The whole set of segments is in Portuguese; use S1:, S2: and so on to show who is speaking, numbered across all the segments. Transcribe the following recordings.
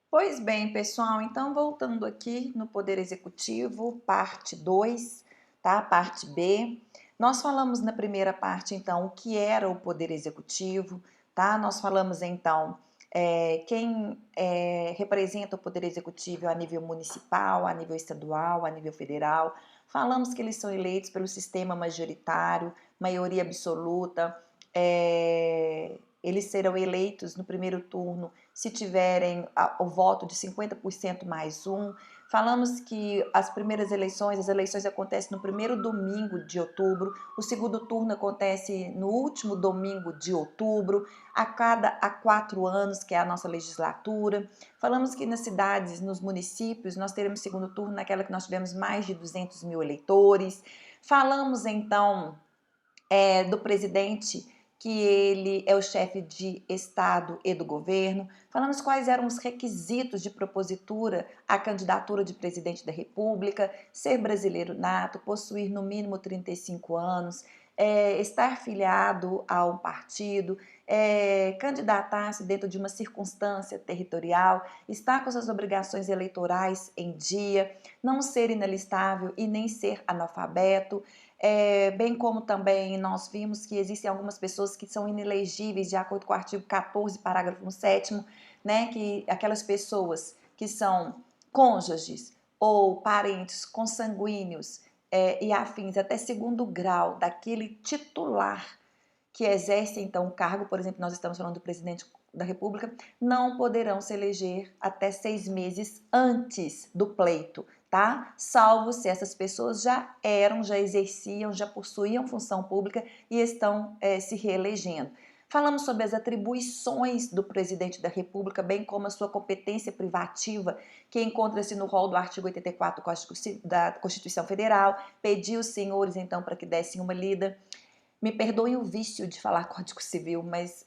S1: Pois bem, pessoal, então voltando aqui no Poder Executivo, parte 2, tá? Parte B. Nós falamos na primeira parte, então, o que era o Poder Executivo, tá? Nós falamos, então, quem representa o Poder Executivo a nível municipal, a nível estadual, a nível federal. Falamos que eles são eleitos pelo sistema majoritário, maioria absoluta. Eles serão eleitos no primeiro turno se tiverem o voto de 50% mais um. Falamos que as eleições acontecem no primeiro domingo de outubro, o segundo turno acontece no último domingo de outubro, a 4 anos, que é a nossa legislatura. Falamos que nas cidades, nos municípios, nós teremos segundo turno naquela que nós tivemos mais de 200 mil eleitores. Falamos então do presidente, que ele é o chefe de Estado e do governo. Falamos quais eram os requisitos de propositura à candidatura de presidente da República: ser brasileiro nato, possuir no mínimo 35 anos, estar filiado a um partido, candidatar-se dentro de uma circunstância territorial, estar com suas obrigações eleitorais em dia, não ser inalistável e nem ser analfabeto. Bem como também nós vimos que existem algumas pessoas que são inelegíveis de acordo com o artigo 14, parágrafo 7º, né, que aquelas pessoas que são cônjuges ou parentes consanguíneos e afins até segundo grau daquele titular que exerce então o cargo, por exemplo, nós estamos falando do presidente da República, não poderão se eleger até 6 meses antes do pleito, tá? Salvo se essas pessoas já exerciam, já possuíam função pública e estão se reelegendo. Falamos sobre as atribuições do presidente da República, bem como a sua competência privativa, que encontra-se no rol do artigo 84 da Constituição Federal. Pedi aos senhores, então, para que dessem uma lida. Me perdoem o vício de falar Código Civil, mas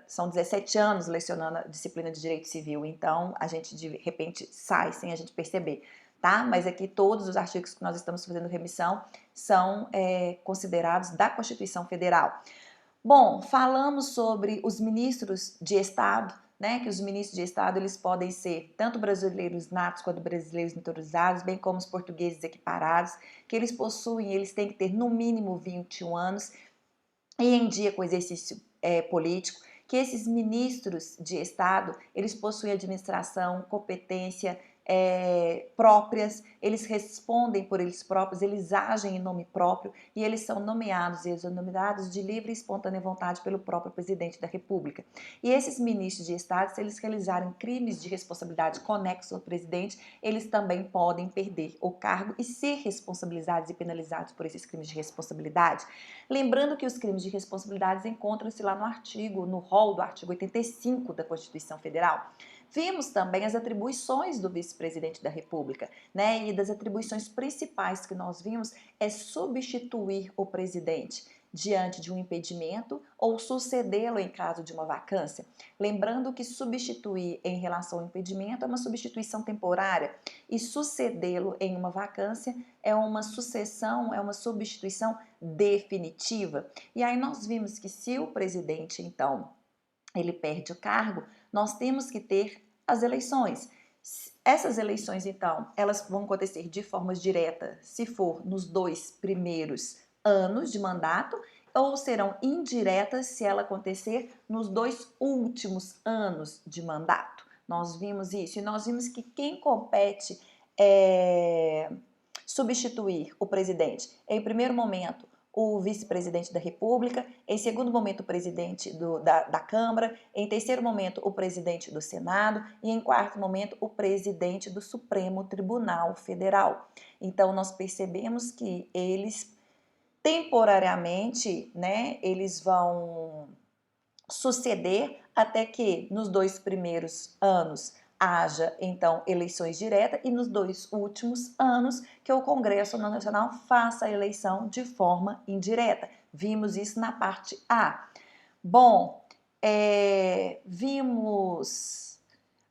S1: são 17 anos lecionando a disciplina de Direito Civil, então a gente de repente sai sem a gente perceber, tá? Mas aqui todos os artigos que nós estamos fazendo remissão são considerados da Constituição Federal. Bom, falamos sobre os ministros de Estado, né, que os ministros de Estado eles podem ser tanto brasileiros natos quanto brasileiros naturalizados, bem como os portugueses equiparados, que eles têm que ter no mínimo 21 anos e em dia com o exercício político, que esses ministros de Estado, eles possuem administração, competência próprias, eles respondem por eles próprios, eles agem em nome próprio e eles são nomeados de livre e espontânea vontade pelo próprio presidente da República. E esses ministros de Estado, se eles realizarem crimes de responsabilidade conexos ao presidente, eles também podem perder o cargo e ser responsabilizados e penalizados por esses crimes de responsabilidade. Lembrando que os crimes de responsabilidade encontram-se lá no rol do artigo 85 da Constituição Federal. Vimos também as atribuições do vice-presidente da República, né? E das atribuições principais que nós vimos é substituir o presidente diante de um impedimento ou sucedê-lo em caso de uma vacância. Lembrando que substituir em relação ao impedimento é uma substituição temporária e sucedê-lo em uma vacância é uma sucessão, é uma substituição definitiva. E aí nós vimos que se o presidente, então, ele perde o cargo, nós temos que ter as eleições. Essas eleições, então, elas vão acontecer de forma direta se for nos 2 primeiros anos de mandato, ou serão indiretas se ela acontecer nos 2 últimos anos de mandato. Nós vimos isso e nós vimos que quem compete substituir o presidente, em primeiro momento, o vice-presidente da República, em segundo momento o presidente da Câmara, em terceiro momento o presidente do Senado e em quarto momento o presidente do Supremo Tribunal Federal. Então nós percebemos que eles temporariamente, né, eles vão suceder até que nos 2 primeiros anos haja, então, eleições diretas e nos 2 últimos anos que o Congresso Nacional faça a eleição de forma indireta. Vimos isso na parte A. Bom, vimos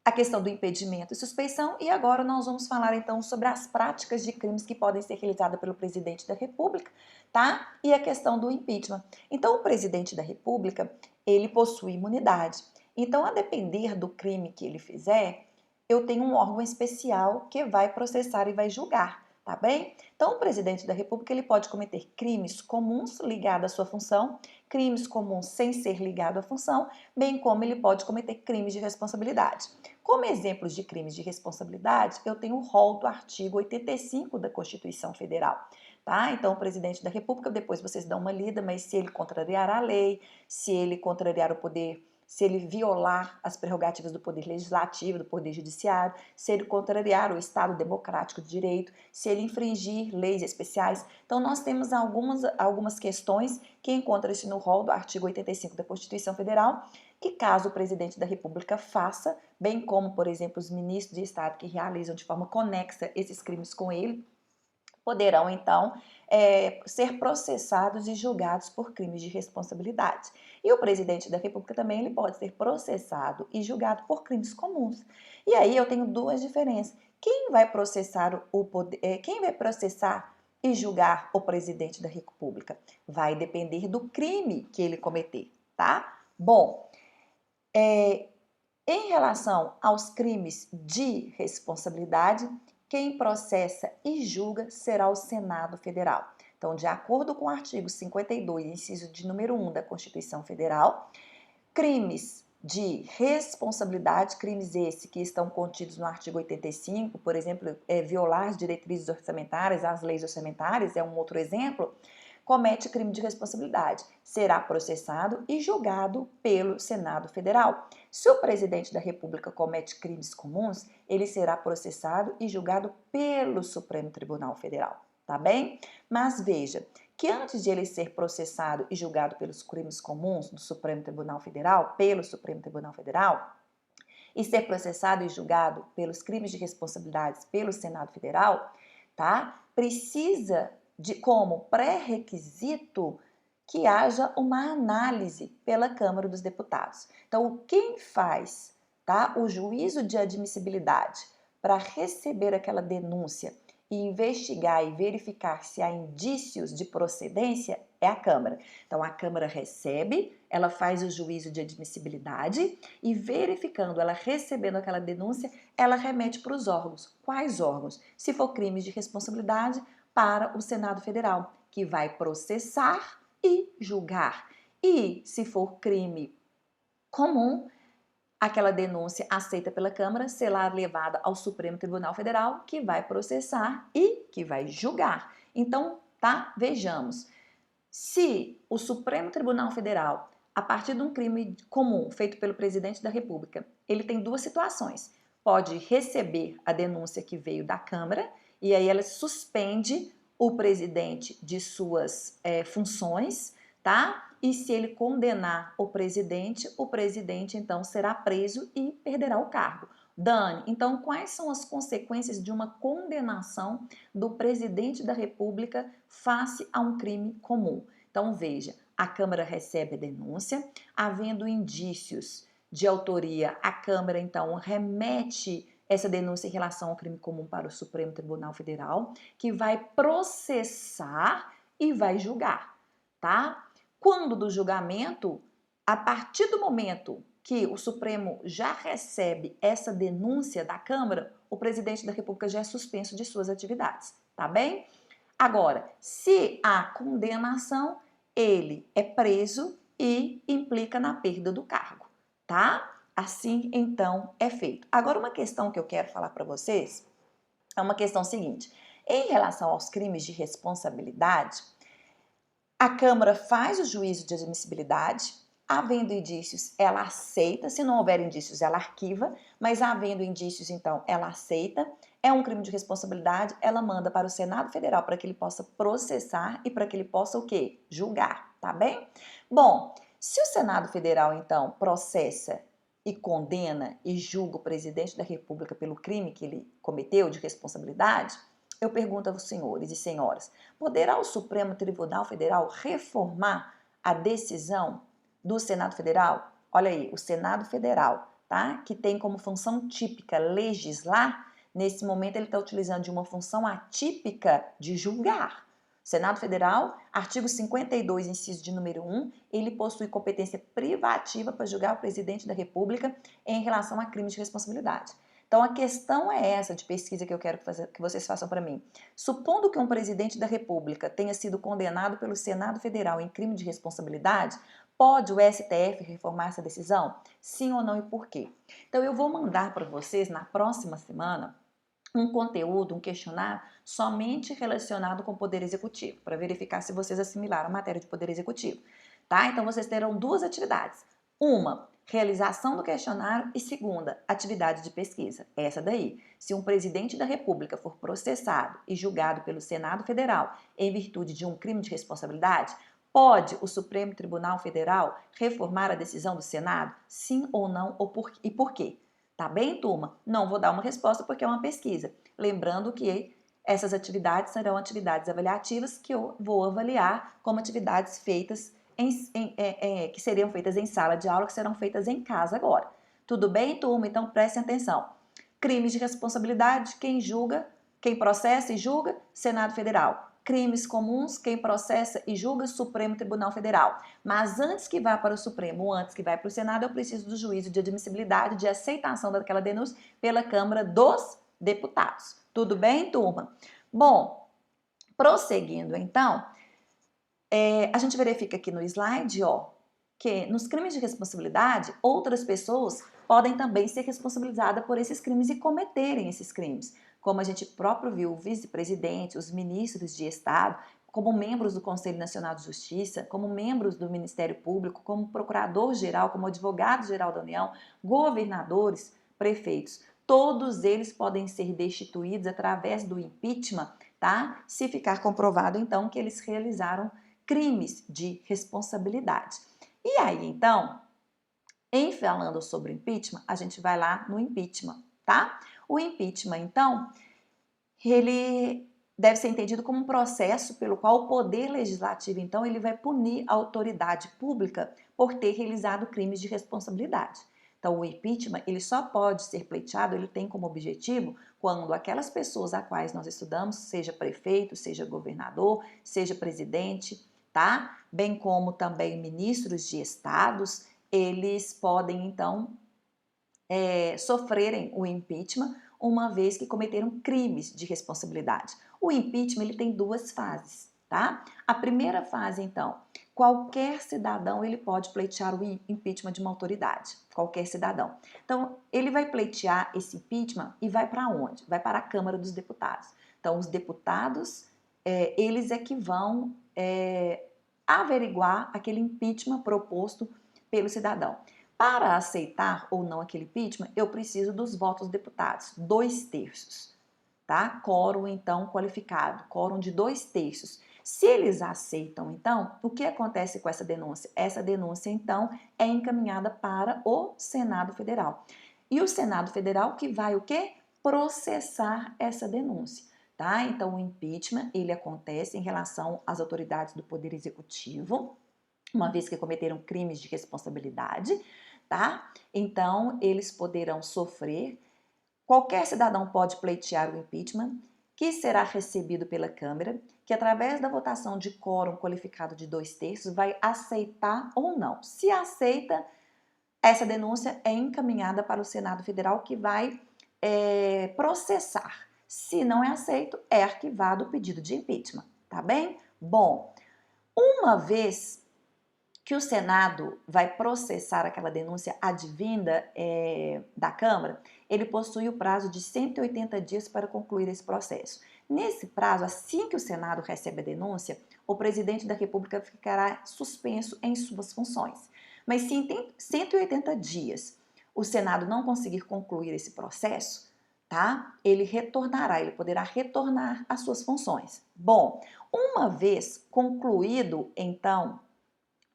S1: a questão do impedimento e suspeição e agora nós vamos falar então sobre as práticas de crimes que podem ser realizadas pelo presidente da República, tá? E a questão do impeachment. Então, o presidente da República, ele possui imunidade. Então, a depender do crime que ele fizer, eu tenho um órgão especial que vai processar e vai julgar, tá bem? Então, o presidente da República ele pode cometer crimes comuns ligados à sua função, crimes comuns sem ser ligado à função, bem como ele pode cometer crimes de responsabilidade. Como exemplos de crimes de responsabilidade, eu tenho o rol do artigo 85 da Constituição Federal. Tá? Então, o presidente da República, depois vocês dão uma lida, mas se ele contrariar a lei, se ele contrariar o poder, se ele violar as prerrogativas do poder legislativo, do poder judiciário, se ele contrariar o Estado democrático de direito, se ele infringir leis especiais. Então, nós temos algumas questões que encontram-se no rol do artigo 85 da Constituição Federal, que caso o presidente da República faça, bem como, por exemplo, os ministros de Estado que realizam de forma conexa esses crimes com ele, poderão, então, ser processados e julgados por crimes de responsabilidade. E o presidente da República também ele pode ser processado e julgado por crimes comuns. E aí eu tenho duas diferenças. Quem vai processar quem vai processar e julgar o presidente da República? Vai depender do crime que ele cometer, tá? Bom, em relação aos crimes de responsabilidade, quem processa e julga será o Senado Federal. Então, de acordo com o artigo 52, inciso de número 1 da Constituição Federal, crimes de responsabilidade, crimes esses que estão contidos no artigo 85, por exemplo, violar as diretrizes orçamentárias, as leis orçamentárias, é um outro exemplo, comete crime de responsabilidade, será processado e julgado pelo Senado Federal. Se o presidente da República comete crimes comuns, ele será processado e julgado pelo Supremo Tribunal Federal, tá bem? Mas veja que antes de ele ser processado e julgado pelos crimes comuns do Supremo Tribunal Federal, pelo Supremo Tribunal Federal, e ser processado e julgado pelos crimes de responsabilidade pelo Senado Federal, tá? Precisa de como pré-requisito que haja uma análise pela Câmara dos Deputados. Então, quem faz, tá, o juízo de admissibilidade para receber aquela denúncia e investigar e verificar se há indícios de procedência é a Câmara. Então, a Câmara recebe, ela faz o juízo de admissibilidade e verificando, ela recebendo aquela denúncia, ela remete para os órgãos. Quais órgãos? Se for crimes de responsabilidade, para o Senado Federal, que vai processar e julgar. E se for crime comum, aquela denúncia aceita pela Câmara será levada ao Supremo Tribunal Federal, que vai processar e que vai julgar. Então, tá? Vejamos. Se o Supremo Tribunal Federal, a partir de um crime comum feito pelo presidente da República, ele tem duas situações. Pode receber a denúncia que veio da Câmara e aí ela suspende o presidente de suas funções, tá? E se ele condenar o presidente então será preso e perderá o cargo. Dani, então quais são as consequências de uma condenação do presidente da República face a um crime comum? Então veja, a Câmara recebe a denúncia, havendo indícios de autoria, a Câmara então remete essa denúncia em relação ao crime comum para o Supremo Tribunal Federal, que vai processar e vai julgar, tá? Quando do julgamento, a partir do momento que o Supremo já recebe essa denúncia da Câmara, o presidente da República já é suspenso de suas atividades, tá bem? Agora, se há condenação, ele é preso e implica na perda do cargo, tá? Assim, então, é feito. Agora, uma questão que eu quero falar para vocês é uma questão seguinte. Em relação aos crimes de responsabilidade, a Câmara faz o juízo de admissibilidade, havendo indícios, ela aceita, se não houver indícios, ela arquiva, mas havendo indícios, então, ela aceita. É um crime de responsabilidade, ela manda para o Senado Federal para que ele possa processar e para que ele possa o quê? Julgar, tá bem? Bom, se o Senado Federal, então, processa e condena e julga o presidente da República pelo crime que ele cometeu de responsabilidade, eu pergunto aos senhores e senhoras, poderá o Supremo Tribunal Federal reformar a decisão do Senado Federal? Olha aí, o Senado Federal, tá? Que tem como função típica legislar, nesse momento ele está utilizando de uma função atípica de julgar. Senado Federal, artigo 52, inciso de número 1, ele possui competência privativa para julgar o presidente da República em relação a crimes de responsabilidade. Então, a questão é essa de pesquisa que eu quero que vocês façam para mim. Supondo que um presidente da República tenha sido condenado pelo Senado Federal em crime de responsabilidade, pode o STF reformar essa decisão? Sim ou não e por quê? Então, eu vou mandar para vocês na próxima semana um conteúdo, um questionário somente relacionado com o Poder Executivo, para verificar se vocês assimilaram a matéria de Poder Executivo, tá? Então, vocês terão duas atividades. Uma, realização do questionário e segunda, atividade de pesquisa. Essa daí. Se um presidente da República for processado e julgado pelo Senado Federal em virtude de um crime de responsabilidade, pode o Supremo Tribunal Federal reformar a decisão do Senado? Sim ou não e por quê? Tá bem, turma? Não vou dar uma resposta porque é uma pesquisa. Lembrando que essas atividades serão atividades avaliativas que eu vou avaliar como atividades feitas que seriam feitas em sala de aula, que serão feitas em casa agora. Tudo bem, turma? Então prestem atenção. Crimes de responsabilidade, quem julga, quem processa e julga, Senado Federal. Crimes comuns, quem processa e julga, Supremo Tribunal Federal. Mas antes que vá para o Supremo ou antes que vá para o Senado, eu preciso do juízo de admissibilidade, de aceitação daquela denúncia pela Câmara dos Deputados. Tudo bem, turma? Bom, prosseguindo então, a gente verifica aqui no slide, ó, que nos crimes de responsabilidade, outras pessoas podem também ser responsabilizadas por esses crimes e cometerem esses crimes. Como a gente próprio viu, o vice-presidente, os ministros de Estado, como membros do Conselho Nacional de Justiça, como membros do Ministério Público, como procurador-geral, como advogado-geral da União, governadores, prefeitos. Todos eles podem ser destituídos através do impeachment, tá? Se ficar comprovado, então, que eles realizaram crimes de responsabilidade. E aí, então, em falando sobre impeachment, a gente vai lá no impeachment, tá? O impeachment, então, ele deve ser entendido como um processo pelo qual o Poder Legislativo, então, ele vai punir a autoridade pública por ter realizado crimes de responsabilidade. Então, o impeachment, ele só pode ser pleiteado, ele tem como objetivo quando aquelas pessoas a quais nós estudamos, seja prefeito, seja governador, seja presidente, tá? Bem como também ministros de estados, eles podem, então, sofrerem o impeachment uma vez que cometeram crimes de responsabilidade. O impeachment ele tem duas fases, tá? A primeira fase, então, qualquer cidadão ele pode pleitear o impeachment de uma autoridade, qualquer cidadão. Então, ele vai pleitear esse impeachment e vai para onde? Vai para a Câmara dos Deputados. Então, os deputados, eles é que vão averiguar aquele impeachment proposto pelo cidadão. Para aceitar ou não aquele impeachment, eu preciso dos votos dos deputados, 2/3, tá? Quórum, então, qualificado, quórum de 2/3. Se eles aceitam, então, o que acontece com essa denúncia? Essa denúncia, então, é encaminhada para o Senado Federal. E o Senado Federal que vai o quê? Processar essa denúncia, tá? Então, o impeachment, ele acontece em relação às autoridades do Poder Executivo, uma vez que cometeram crimes de responsabilidade, tá? Então, eles poderão sofrer. Qualquer cidadão pode pleitear o impeachment, que será recebido pela Câmara, que através da votação de quórum qualificado de 2/3 vai aceitar ou não. Se aceita, essa denúncia é encaminhada para o Senado Federal, que vai processar. Se não é aceito, é arquivado o pedido de impeachment, tá bem? Bom, uma vez que o Senado vai processar aquela denúncia advinda da Câmara, ele possui o prazo de 180 dias para concluir esse processo. Nesse prazo, assim que o Senado recebe a denúncia, o presidente da República ficará suspenso em suas funções. Mas se em 180 dias o Senado não conseguir concluir esse processo, tá? Ele poderá retornar às suas funções. Bom, uma vez concluído, então,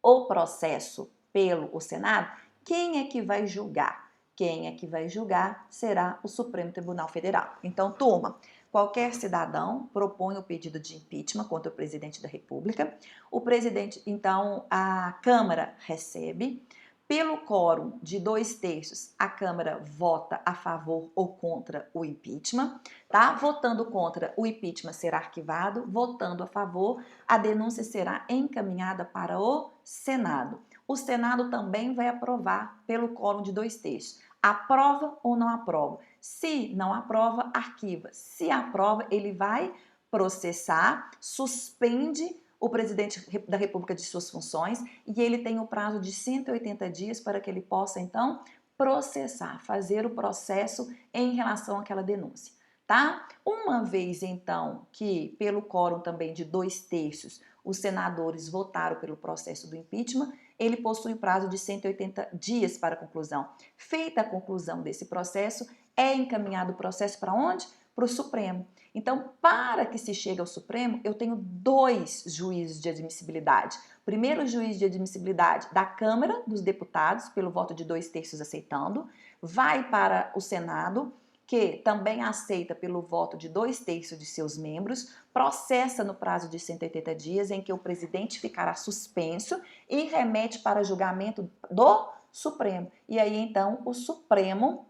S1: o processo pelo Senado, quem é que vai julgar? Quem é que vai julgar será o Supremo Tribunal Federal. Então, turma, qualquer cidadão propõe o pedido de impeachment contra o presidente da República. O presidente, então, a Câmara recebe. Pelo quórum de 2/3, a Câmara vota a favor ou contra o impeachment, tá? Votando contra, o impeachment será arquivado. Votando a favor, a denúncia será encaminhada para o Senado. O Senado também vai aprovar pelo quórum de 2/3. Aprova ou não aprova? Se não aprova, arquiva. Se aprova, ele vai processar, suspende o presidente da República de suas funções e ele tem o prazo de 180 dias para que ele possa, então, processar, fazer o processo em relação àquela denúncia, tá? Uma vez, então, que pelo quórum também de 2/3 os senadores votaram pelo processo do impeachment, ele possui prazo de 180 dias para a conclusão. Feita a conclusão desse processo, é encaminhado o processo para onde? Para o Supremo. Então, para que se chegue ao Supremo, eu tenho 2 juízes de admissibilidade. Primeiro juiz de admissibilidade da Câmara dos Deputados, pelo voto de 2/3 aceitando, vai para o Senado, que também aceita pelo voto de 2/3 de seus membros, processa no prazo de 180 dias, em que o presidente ficará suspenso e remete para julgamento do Supremo. E aí, então, o Supremo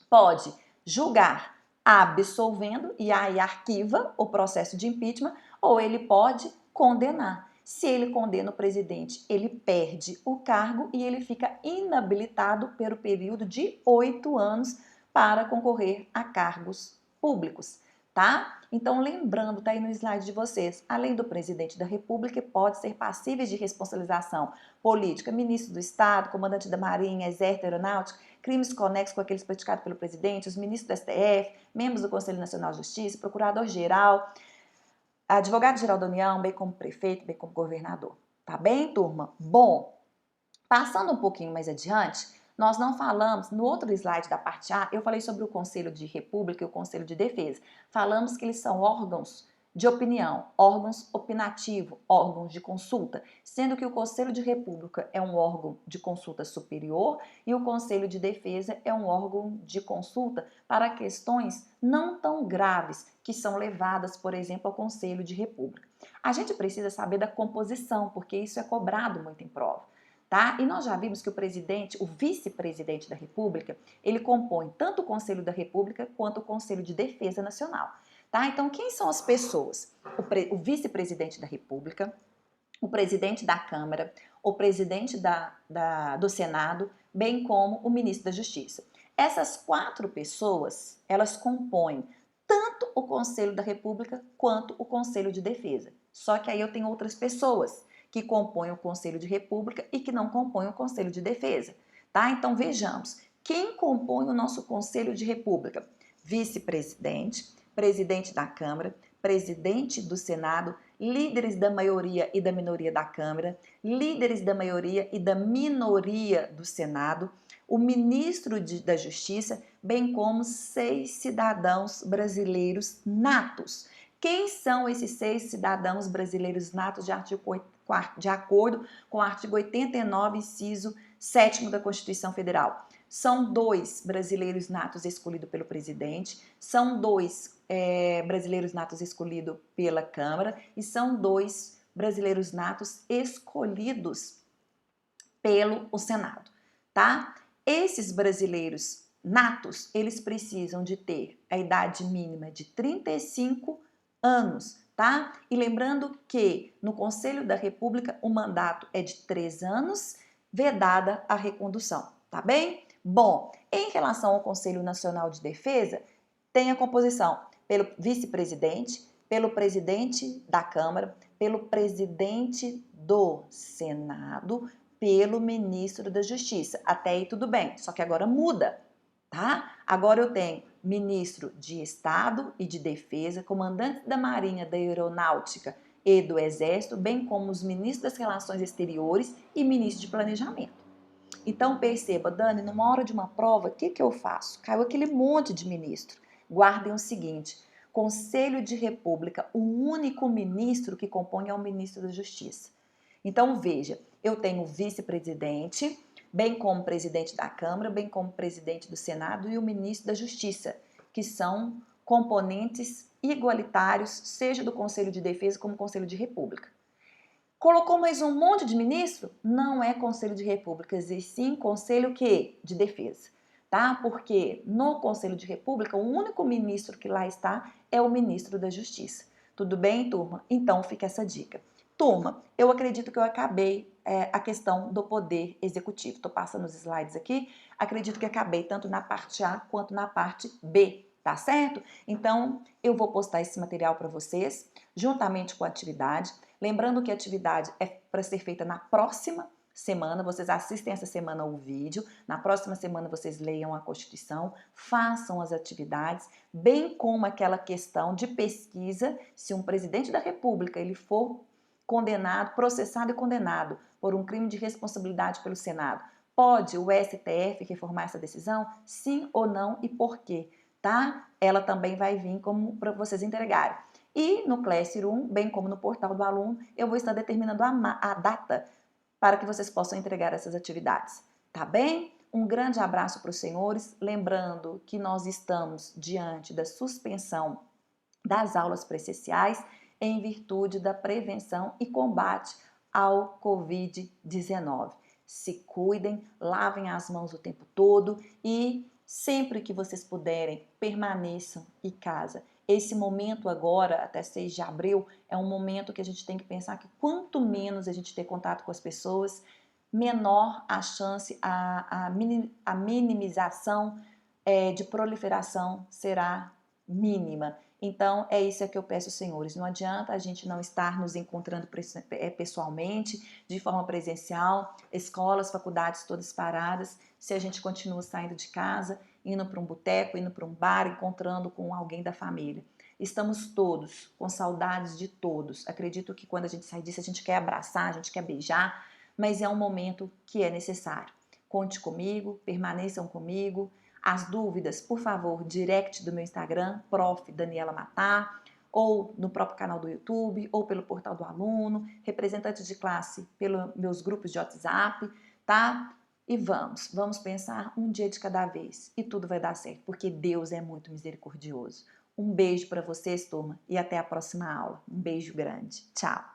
S1: pode julgar absolvendo e aí arquiva o processo de impeachment, ou ele pode condenar. Se ele condena o presidente, ele perde o cargo e ele fica inabilitado pelo período de 8 anos para concorrer a cargos públicos, tá? Então, lembrando, tá aí no slide de vocês, além do presidente da República, pode ser passíveis de responsabilização política, ministro do Estado, comandante da Marinha, Exército, Aeronáutica, crimes conexos com aqueles praticados pelo presidente, os ministros do STF, membros do Conselho Nacional de Justiça, procurador-geral, advogado-geral da União, bem como prefeito, bem como governador. Tá bem, turma? Bom, passando um pouquinho mais adiante, nós não falamos, no outro slide da parte A, eu falei sobre o Conselho de República e o Conselho de Defesa. Falamos que eles são órgãos de opinião, órgãos opinativos, órgãos de consulta, sendo que o Conselho de República é um órgão de consulta superior e o Conselho de Defesa é um órgão de consulta para questões não tão graves que são levadas, por exemplo, ao Conselho de República. A gente precisa saber da composição, porque isso é cobrado muito em prova. Tá? E nós já vimos que o presidente, o vice-presidente da República, ele compõe tanto o Conselho da República quanto o Conselho de Defesa Nacional. Tá? Então, quem são as pessoas? O vice-presidente da República, o presidente da Câmara, o presidente do Senado, bem como o ministro da Justiça. Essas 4 pessoas, elas compõem tanto o Conselho da República quanto o Conselho de Defesa. Só que aí eu tenho outras pessoas que compõem o Conselho de República e que não compõem o Conselho de Defesa, tá? Então vejamos, quem compõe o nosso Conselho de República? Vice-presidente, presidente da Câmara, presidente do Senado, líderes da maioria e da minoria da Câmara, líderes da maioria e da minoria do Senado, o ministro da Justiça, bem como 6 cidadãos brasileiros natos. Quem são esses 6 cidadãos brasileiros natos de acordo com o artigo 89, inciso 7º da Constituição Federal? São 2 brasileiros natos escolhidos pelo presidente, são 2 brasileiros natos escolhidos pela Câmara e são 2 brasileiros natos escolhidos pelo Senado, tá? Esses brasileiros natos, eles precisam de ter a idade mínima de 35 anos, tá? E lembrando que no Conselho da República o mandato é de 3 anos, vedada a recondução, tá bem? Bom, em relação ao Conselho Nacional de Defesa, tem a composição pelo vice-presidente, pelo presidente da Câmara, pelo presidente do Senado, pelo ministro da Justiça. Até aí tudo bem, só que agora muda, tá? Agora eu tenho ministro de Estado e de Defesa, comandante da Marinha, da Aeronáutica e do Exército, bem como os ministros das Relações Exteriores e ministro de Planejamento. Então perceba, Dani, numa hora de uma prova, o que eu faço? Caiu aquele monte de ministro. Guardem o seguinte, Conselho de República, o único ministro que compõe é o ministro da Justiça. Então veja, eu tenho o vice-presidente, bem como presidente da Câmara, bem como presidente do Senado e o ministro da Justiça, que são componentes igualitários, seja do Conselho de Defesa como Conselho de República. Colocou mais um monte de ministro? Não é Conselho de República, existe sim Conselho que? De Defesa, tá? Porque no Conselho de República, o único ministro que lá está é o ministro da Justiça. Tudo bem, turma? Então fica essa dica. Turma, eu acredito que eu acabei a questão do poder executivo. Estou passando os slides aqui, acredito que acabei tanto na parte A quanto na parte B, tá certo? Então, eu vou postar esse material para vocês, juntamente com a atividade. Lembrando que a atividade é para ser feita na próxima semana, vocês assistem essa semana o vídeo, na próxima semana vocês leiam a Constituição, façam as atividades, bem como aquela questão de pesquisa, se um presidente da República ele for condenado, processado e condenado por um crime de responsabilidade pelo Senado, pode o STF reformar essa decisão? Sim ou não e por quê? Tá? Ela também vai vir como para vocês entregarem. E no Classroom, bem como no portal do aluno, eu vou estar determinando a data para que vocês possam entregar essas atividades. Tá bem? Um grande abraço para os senhores, lembrando que nós estamos diante da suspensão das aulas presenciais em virtude da prevenção e combate ao Covid-19. Se cuidem, lavem as mãos o tempo todo e sempre que vocês puderem, permaneçam em casa. Esse momento agora, até 6 de abril, é um momento que a gente tem que pensar que quanto menos a gente ter contato com as pessoas, menor a chance, a minimização de proliferação será mínima. Então, é isso que eu peço, senhores. Não adianta a gente não estar nos encontrando pessoalmente, de forma presencial, escolas, faculdades todas paradas, se a gente continua saindo de casa, indo para um boteco, indo para um bar, encontrando com alguém da família. Estamos todos com saudades de todos. Acredito que quando a gente sai disso, a gente quer abraçar, a gente quer beijar, mas é um momento que é necessário. Conte comigo, permaneçam comigo. As dúvidas, por favor, direct do meu Instagram, Prof. Daniela Matar, ou no próprio canal do YouTube, ou pelo portal do aluno, representante de classe pelos meus grupos de WhatsApp, tá? E vamos pensar um dia de cada vez e tudo vai dar certo, porque Deus é muito misericordioso. Um beijo para vocês, turma, e até a próxima aula. Um beijo grande. Tchau!